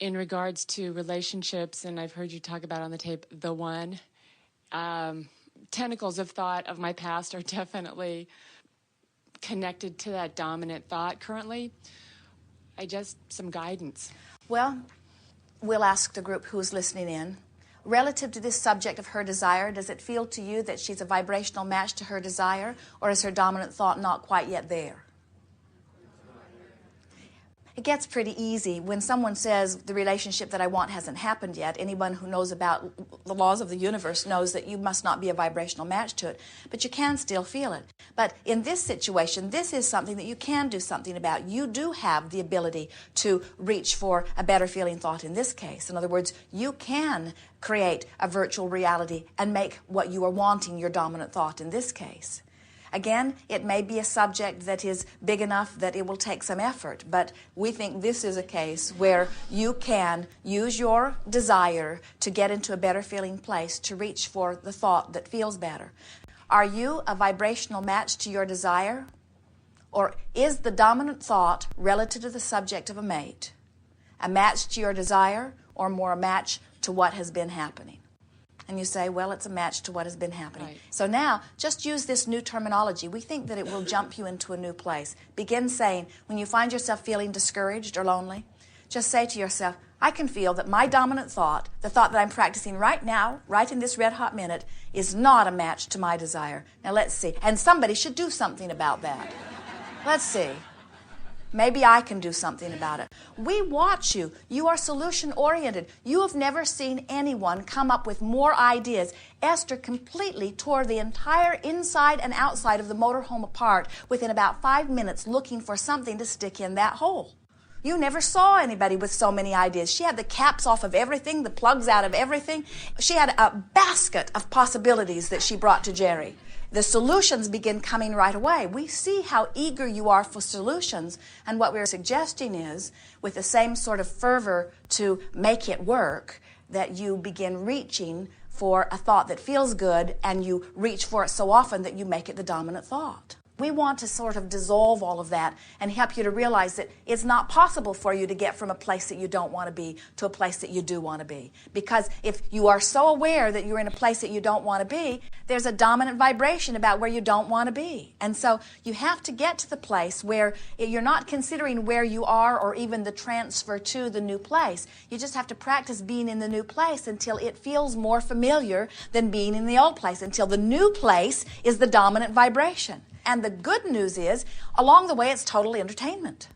in regards to relationships, and I've heard you talk about on the tape, the one, tentacles of thought of my past are definitely connected to that dominant thought currently. Some guidance. Well, we'll ask the group who's listening in. Relative to this subject of her desire, does it feel to you that she's a vibrational match to her desire, or is her dominant thought not quite yet there? It gets pretty easy when someone says the relationship that I want hasn't happened yet. Anyone who knows about the laws of the universe knows that you must not be a vibrational match to it, but you can still feel it. But in this situation, this is something that you can do something about. You do have the ability to reach for a better feeling thought in this case. In other words, you can create a virtual reality and make what you are wanting your dominant thought in this case. Again, it may be a subject that is big enough that it will take some effort, but we think this is a case where you can use your desire to get into a better feeling place to reach for the thought that feels better. Are you a vibrational match to your desire? Or is the dominant thought relative to the subject of a mate a match to your desire, or more a match to what has been happening? And you say, well, it's a match to what has been happening. Right. So now, just use this new terminology. We think that it will jump you into a new place. Begin saying, when you find yourself feeling discouraged or lonely, just say to yourself, I can feel that my dominant thought, the thought that I'm practicing right now, right in this red hot minute, is not a match to my desire. Now let's see. And somebody should do something about that. Let's see. Maybe I can do something about it. We watch you. You are solution-oriented. You have never seen anyone come up with more ideas. Esther completely tore the entire inside and outside of the motorhome apart within about 5 minutes looking for something to stick in that hole. You never saw anybody with so many ideas. She had the caps off of everything, the plugs out of everything. She had a basket of possibilities that she brought to Jerry. The solutions begin coming right away. We see how eager you are for solutions, and what we're suggesting is, with the same sort of fervor to make it work, that you begin reaching for a thought that feels good, and you reach for it so often that you make it the dominant thought. We want to sort of dissolve all of that and help you to realize that it's not possible for you to get from a place that you don't want to be to a place that you do want to be. Because if you are so aware that you're in a place that you don't want to be, there's a dominant vibration about where you don't want to be. And so you have to get to the place where you're not considering where you are or even the transfer to the new place. You just have to practice being in the new place until it feels more familiar than being in the old place, until the new place is the dominant vibration. And the good news is, along the way, it's total entertainment.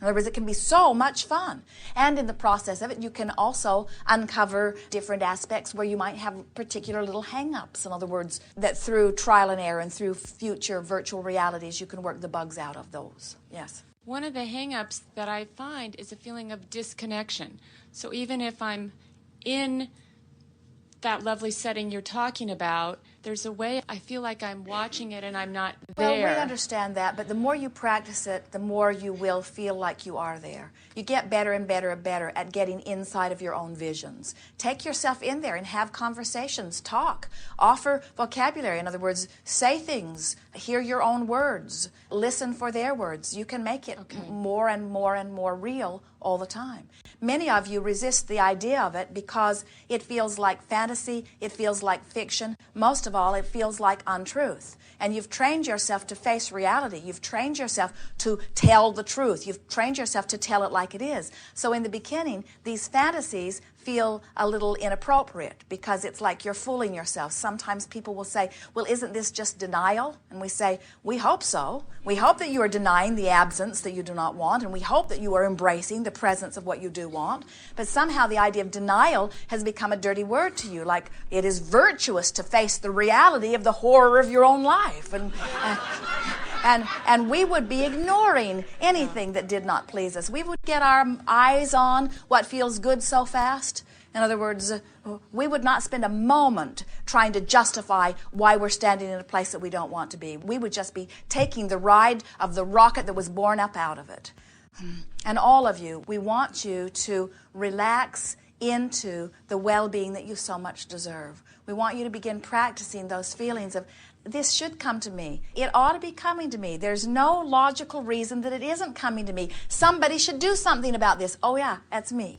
In other words, it can be so much fun. And in the process of it, you can also uncover different aspects where you might have particular little hang-ups. In other words, that through trial and error and through future virtual realities, you can work the bugs out of those. Yes? One of the hang-ups that I find is a feeling of disconnection. So even if I'm in that lovely setting you're talking about, there's a way I feel like I'm watching it and I'm not there. Well, we understand that, but the more you practice it, the more you will feel like you are there. You get better and better and better at getting inside of your own visions. Take yourself in there and have conversations, talk, offer vocabulary. In other words, say things, hear your own words, listen for their words. You can make it more and more and more real all the time. Many of you resist the idea of it because it feels like fantasy, it feels like fiction. Most of all, it feels like untruth. And you've trained yourself to face reality. You've trained yourself to tell the truth. You've trained yourself to tell it like it is. So in the beginning, these fantasies feel a little inappropriate because it's like you're fooling yourself. Sometimes people will say, well, isn't this just denial? And we say, we hope so. We hope that you are denying the absence that you do not want, and we hope that you are embracing the presence of what you do want. But somehow the idea of denial has become a dirty word to you, like it is virtuous to face the reality of the horror of your own life. And we would be ignoring anything that did not please us. We would get our eyes on what feels good so fast. In other words, we would not spend a moment trying to justify why we're standing in a place that we don't want to be. We would just be taking the ride of the rocket that was born up out of it. And all of you, we want you to relax into the well-being that you so much deserve. We want you to begin practicing those feelings of, this should come to me. It ought to be coming to me. There's no logical reason that it isn't coming to me. Somebody should do something about this. Oh yeah, that's me.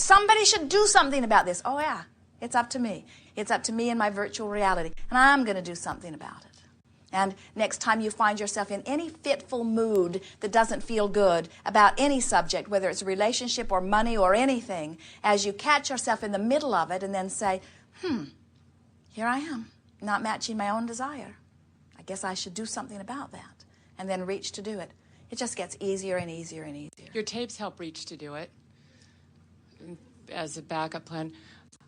Somebody should do something about this. Oh yeah, it's up to me. It's up to me in my virtual reality. And I'm going to do something about it. And next time you find yourself in any fitful mood that doesn't feel good about any subject, whether it's a relationship or money or anything, as you catch yourself in the middle of it and then say, here I am, not matching my own desire. I guess I should do something about that. And then reach to do it. It just gets easier and easier and easier. Your tapes help reach to do it as a backup plan.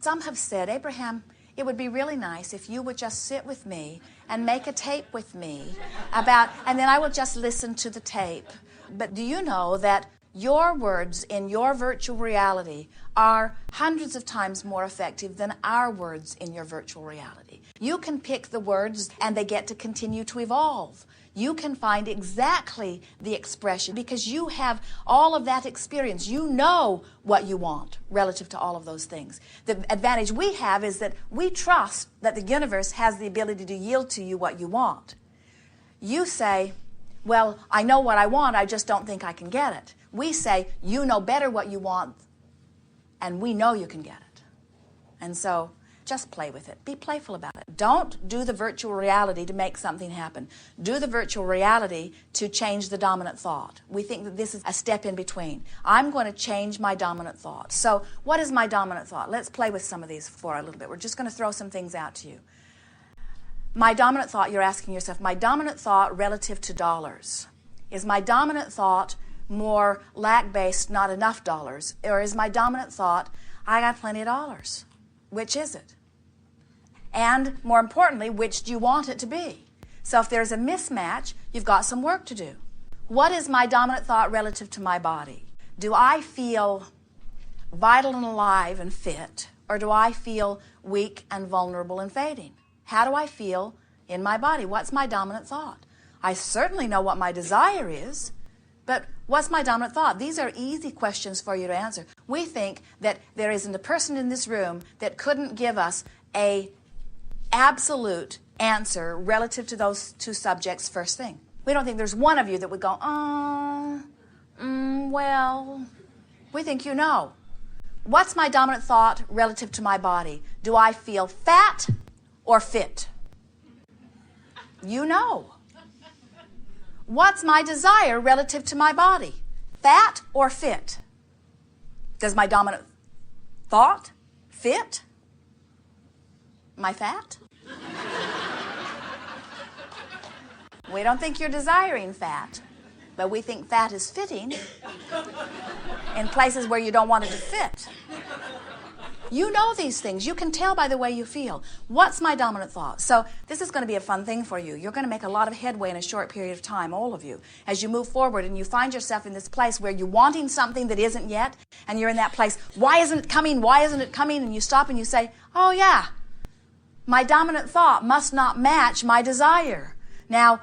Some have said, Abraham, it would be really nice if you would just sit with me and make a tape with me and then I will just listen to the tape. But do you know that your words in your virtual reality are hundreds of times more effective than our words in your virtual reality? You can pick the words and they get to continue to evolve. You can find exactly the expression because you have all of that experience. You know what you want relative to all of those things. The advantage we have is that we trust that the universe has the ability to yield to you what you want. You say, well, I know what I want, I just don't think I can get it. We say, you know better what you want, and we know you can get it. And so, just play with it. Be playful about it. Don't do the virtual reality to make something happen. Do the virtual reality to change the dominant thought. We think that this is a step in between. I'm going to change my dominant thought. So what is my dominant thought? Let's play with some of these for a little bit. We're just going to throw some things out to you. My dominant thought, you're asking yourself, my dominant thought relative to dollars. Is my dominant thought more lack-based, not enough dollars? Or is my dominant thought, I got plenty of dollars? Which is it? And more importantly, which do you want it to be? So if there's a mismatch, you've got some work to do. What is my dominant thought relative to my body? Do I feel vital and alive and fit, or do I feel weak and vulnerable and fading? How do I feel in my body? What's my dominant thought? I certainly know what my desire is, but what's my dominant thought? These are easy questions for you to answer. We think that there isn't a person in this room that couldn't give us an absolute answer relative to those two subjects first thing. We don't think there's one of you that would go, well, we think you know. What's my dominant thought relative to my body? Do I feel fat or fit? You know. What's my desire relative to my body? Fat or fit? Does my dominant thought fit? Am I fat? We don't think you're desiring fat, but we think fat is fitting in places where you don't want it to fit. You know these things. You can tell by the way you feel. What's my dominant thought? So this is going to be a fun thing for you. You're going to make a lot of headway in a short period of time, all of you, as you move forward and you find yourself in this place where you're wanting something that isn't yet, and you're in that place, why isn't it coming? Why isn't it coming? And you stop and you say, oh yeah, my dominant thought must not match my desire. Now,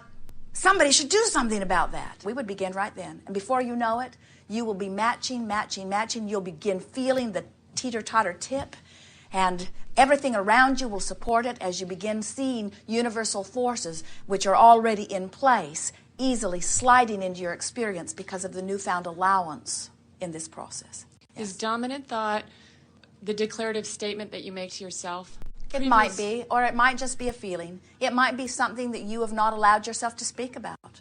somebody should do something about that. We would begin right then. And before you know it, you will be matching. You'll begin feeling the teeter-totter tip, and everything around you will support it as you begin seeing universal forces which are already in place, easily sliding into your experience because of the newfound allowance in this process. Yes. Is dominant thought the declarative statement that you make to yourself? It might be, or it might just be a feeling. It might be something that you have not allowed yourself to speak about.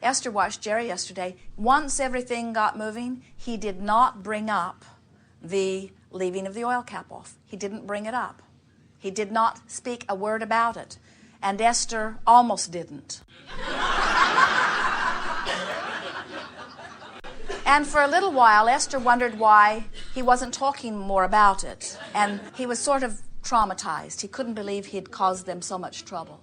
Esther watched Jerry yesterday. Once everything got moving, he did not bring up the leaving of the oil cap off. He didn't bring it up. He did not speak a word about it. And Esther almost didn't. And for a little while, Esther wondered why he wasn't talking more about it. And he was sort of traumatized. He couldn't believe he'd caused them so much trouble.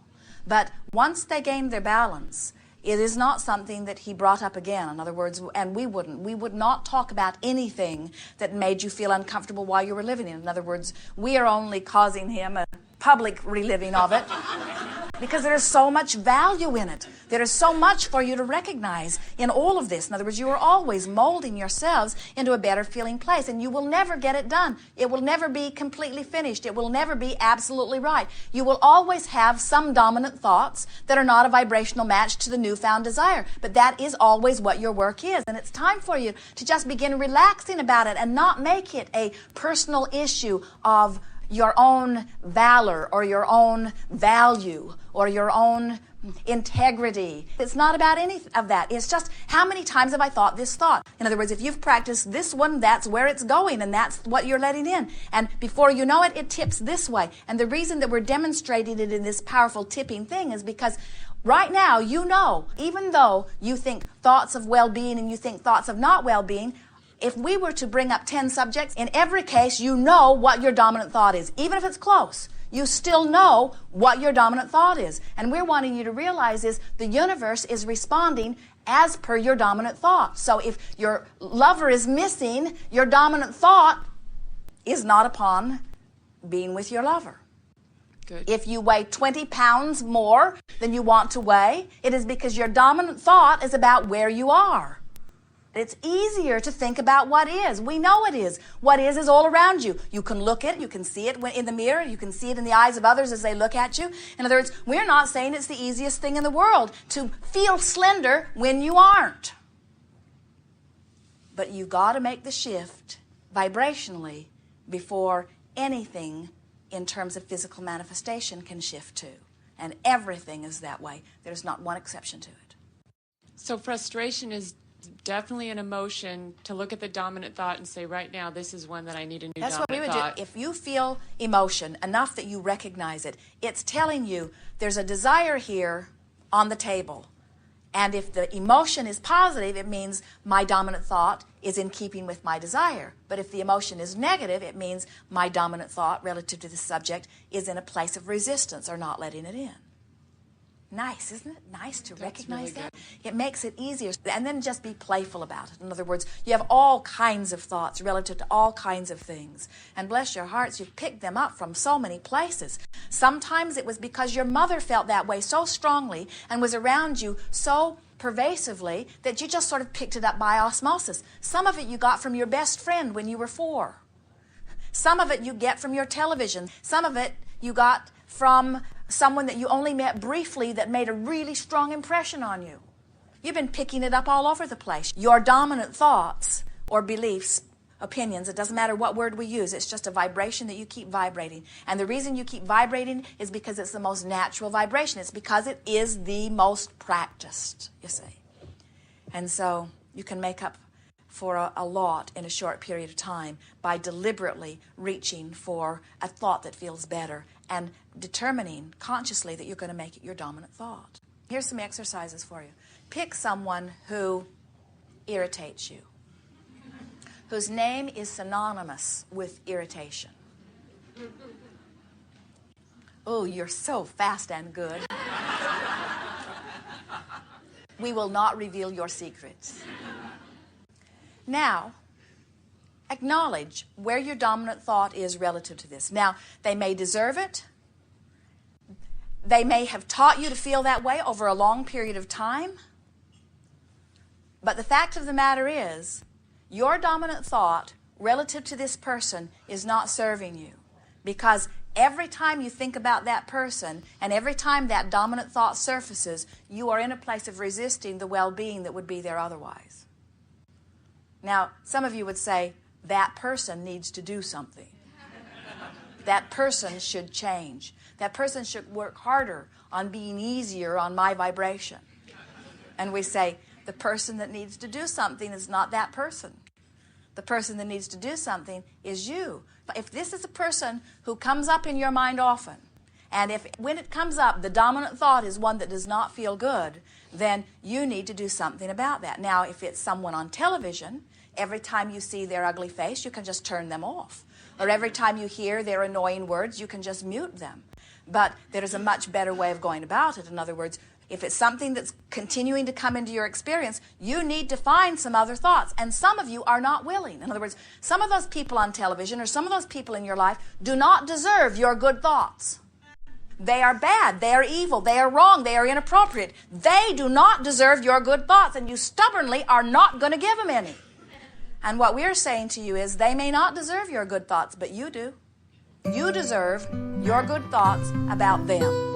But once they gained their balance, it is not something that he brought up again. In other words, and we would not talk about anything that made you feel uncomfortable while you were living it. In other words, we are only causing him a public reliving of it. Because there is so much value in it. There is so much for you to recognize in all of this. In other words, you are always molding yourselves into a better feeling place, and you will never get it done. It will never be completely finished. It will never be absolutely right. You will always have some dominant thoughts that are not a vibrational match to the newfound desire. But that is always what your work is, and it's time for you to just begin relaxing about it and not make it a personal issue of your own valor or your own value or your own integrity. It's not about any of that. It's just, how many times have I thought this thought? In other words, if you've practiced this one, that's where it's going, and that's what you're letting in. And before you know it, it tips this way. And the reason that we're demonstrating it in this powerful tipping thing is because right now, you know, even though you think thoughts of well-being and you think thoughts of not well-being, if we were to bring up 10 subjects, in every case, you know what your dominant thought is. Even if it's close, you still know what your dominant thought is. And we're wanting you to realize is the universe is responding as per your dominant thought. So if your lover is missing, your dominant thought is not upon being with your lover. Good. If you weigh 20 pounds more than you want to weigh, it is because your dominant thought is about where you are. It's easier to think about what is. We know it is. What is all around you. You can look at it. You can see it in the mirror. You can see it in the eyes of others as they look at you. In other words, we're not saying it's the easiest thing in the world to feel slender when you aren't. But you got to make the shift vibrationally before anything in terms of physical manifestation can shift to. And everything is that way. There's not one exception to it. So frustration is definitely an emotion to look at the dominant thought and say, right now, this is one that I need a new That's dominant what we would thought. do. If you feel emotion enough that you recognize it, it's telling you there's a desire here on the table. And if the emotion is positive, it means my dominant thought is in keeping with my desire. But if the emotion is negative, it means my dominant thought relative to the subject is in a place of resistance or not letting it in. Nice, isn't it? Nice to recognize really that. It makes it easier. And then just be playful about it. In other words, you have all kinds of thoughts relative to all kinds of things. And bless your hearts, you've picked them up from so many places. Sometimes it was because your mother felt that way so strongly and was around you so pervasively that you just sort of picked it up by osmosis. Some of it you got from your best friend when you were 4. Some of it you get from your television. Some of it you got from someone that you only met briefly that made a really strong impression on you. You've been picking it up all over the place. Your dominant thoughts or beliefs, opinions, it doesn't matter what word we use, it's just a vibration that you keep vibrating. And the reason you keep vibrating is because it's the most natural vibration. It's because it is the most practiced, you see. And so you can make up for a lot in a short period of time by deliberately reaching for a thought that feels better and determining consciously that you're going to make it your dominant thought. Here's some exercises for you. Pick someone who irritates you, whose name is synonymous with irritation. Oh, you're so fast and good. We will not reveal your secrets. Now, acknowledge where your dominant thought is relative to this. Now, they may deserve it. They may have taught you to feel that way over a long period of time. But the fact of the matter is, your dominant thought relative to this person is not serving you. Because every time you think about that person and every time that dominant thought surfaces, you are in a place of resisting the well-being that would be there otherwise. Now, some of you would say, that person needs to do something. That person should change. That person should work harder on being easier on my vibration. And we say, the person that needs to do something is not that person. The person that needs to do something is you. If this is a person who comes up in your mind often, and if when it comes up, the dominant thought is one that does not feel good, then you need to do something about that. Now, if it's someone on television, every time you see their ugly face, you can just turn them off. Or every time you hear their annoying words, you can just mute them. But there is a much better way of going about it. In other words, if it's something that's continuing to come into your experience, you need to find some other thoughts. And some of you are not willing. In other words, some of those people on television or some of those people in your life do not deserve your good thoughts. They are bad. They are evil. They are wrong. They are inappropriate. They do not deserve your good thoughts, and you stubbornly are not going to give them any. And what we're saying to you is they may not deserve your good thoughts, but you do. You deserve your good thoughts about them.